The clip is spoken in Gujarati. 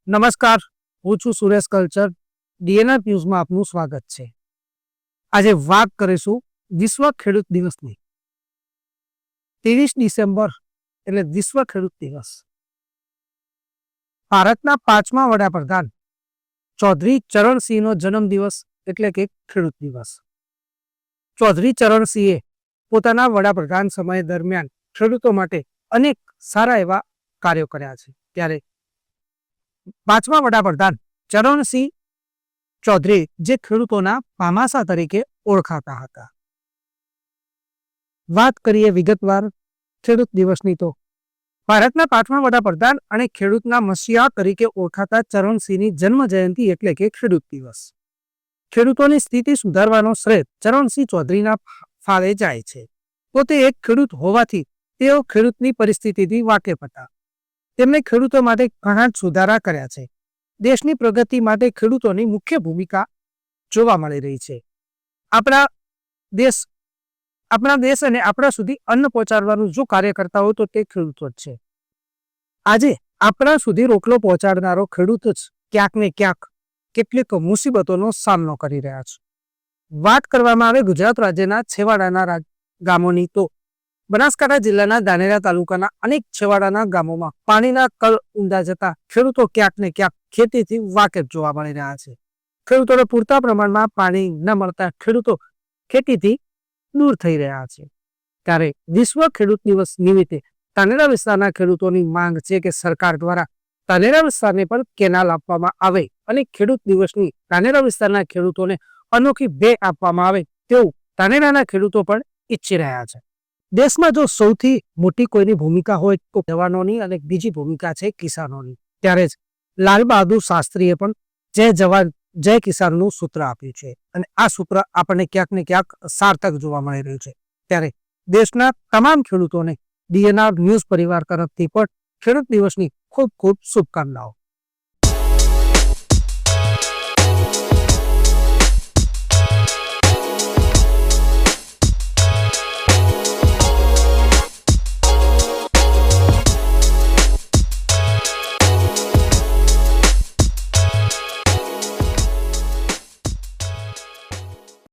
નમસ્કાર, હું છું સુરેશ કલ્ચર. ડીએનઆર ન્યૂઝમાં આપનું સ્વાગત છે. આજે વાત કરીશું વિશ્વ ખેડૂત દિવસની. 23 ડિસેમ્બર એટલે વિશ્વ ખેડૂત દિવસ. ભારતના 5મા વડાપ્રધાન ચૌધરી ચરણસિંહનો જન્મદિવસ એટલે કે ખેડૂત દિવસ. ચૌધરી ચરણસિંહે પોતાના વડાપ્રધાન સમય દરમિયાન ખેડૂતો માટે અનેક સારા એવા કાર્યો કર્યા છે. ત્યારે 5મા વડાપ્રધાન ચરણસિંહ ચૌધરી જે ખેડૂતોના પામાસા તરીકે ઓળખાતા હતા. વાત કરીએ વિગતવાર ખેડૂત દિવસની તો ભારતના 5મા વડાપ્રધાન અને ખેડૂતના મસીહા તરીકે ઓળખાતા ચરણસિંહની જન્મ જયંતિ એટલે કે ખેડૂત દિવસ. ખેડૂતોની સ્થિતિ સુધારવાનો શ્રેય ચરણસિંહ ચૌધરીના ફાળે જાય છે. પોતે એક ખેડૂત હોવાથી તેઓ ખેડૂતની પરિસ્થિતિથી વાકેફ હતા. તેમણે ખેડૂતો માટે ઘણા જ સુધારા કર્યા છે. દેશની પ્રગતિ માટે ખેડૂતોની મુખ્ય ભૂમિકા જોવા મળી રહી છે. આપણા દેશ અને આપણા સુધી અન્ન પહોંચાડવાનું જો કાર્ય કરતા હોય તો તે ખેડૂતો જ છે. આજે આપણા સુધી રોટલો પહોંચાડનારો ખેડૂત જ ક્યાંક ને ક્યાંક કેટલીક મુસીબતોનો સામનો કરી રહ્યા છે. વાત કરવામાં આવે ગુજરાત રાજ્યના છેવાડાના ગામોની તો બનાસકાંઠા જિલ્લાના ધાનેરા તાલુકાના અનેક છેવાડાના ગામોમાં પાણીના કળ ઊંડા જતા ખેડૂતો ક્યાંક ને ક્યાંક ખેતીથી વાકેફ જોવા મળી રહ્યા છે. ખેડૂતોને પૂરતા પ્રમાણમાં પાણી ન મળતા ખેડૂતો ખેતીથી દૂર થઈ રહ્યા છે. ત્યારે વિશ્વ ખેડૂત દિવસ નિમિત્તે ધાનેરા વિસ્તારના ખેડૂતોની માંગ છે કે સરકાર દ્વારા ધાનેરા વિસ્તારને પણ કેનાલ આપવામાં આવે અને ખેડૂત દિવસની ધાનેરા વિસ્તારના ખેડૂતોને અનોખી ભેટ આપવામાં આવે તેવું ધાનેરાના ખેડૂતો પણ ઈચ્છી રહ્યા છે. દેશમાં જો સૌથી મોટી કોઈની ભૂમિકા હોય તો જવાનોની અને બીજી ભૂમિકા છે કિસાનોની. ત્યારે જ લાલ બહાદુર શાસ્ત્રીએ પણ જય જવાન જય કિસાનનું સૂત્ર આપ્યું છે અને આ સૂત્ર આપણને ક્યાંક ને ક્યાંક સાર્થક જોવા મળી રહ્યું છે. ત્યારે દેશના તમામ ખેડૂતોને ડીએનઆર ન્યૂઝ પરિવાર તરફથી પણ ખેડૂત દિવસની ખૂબ ખૂબ શુભકામનાઓ.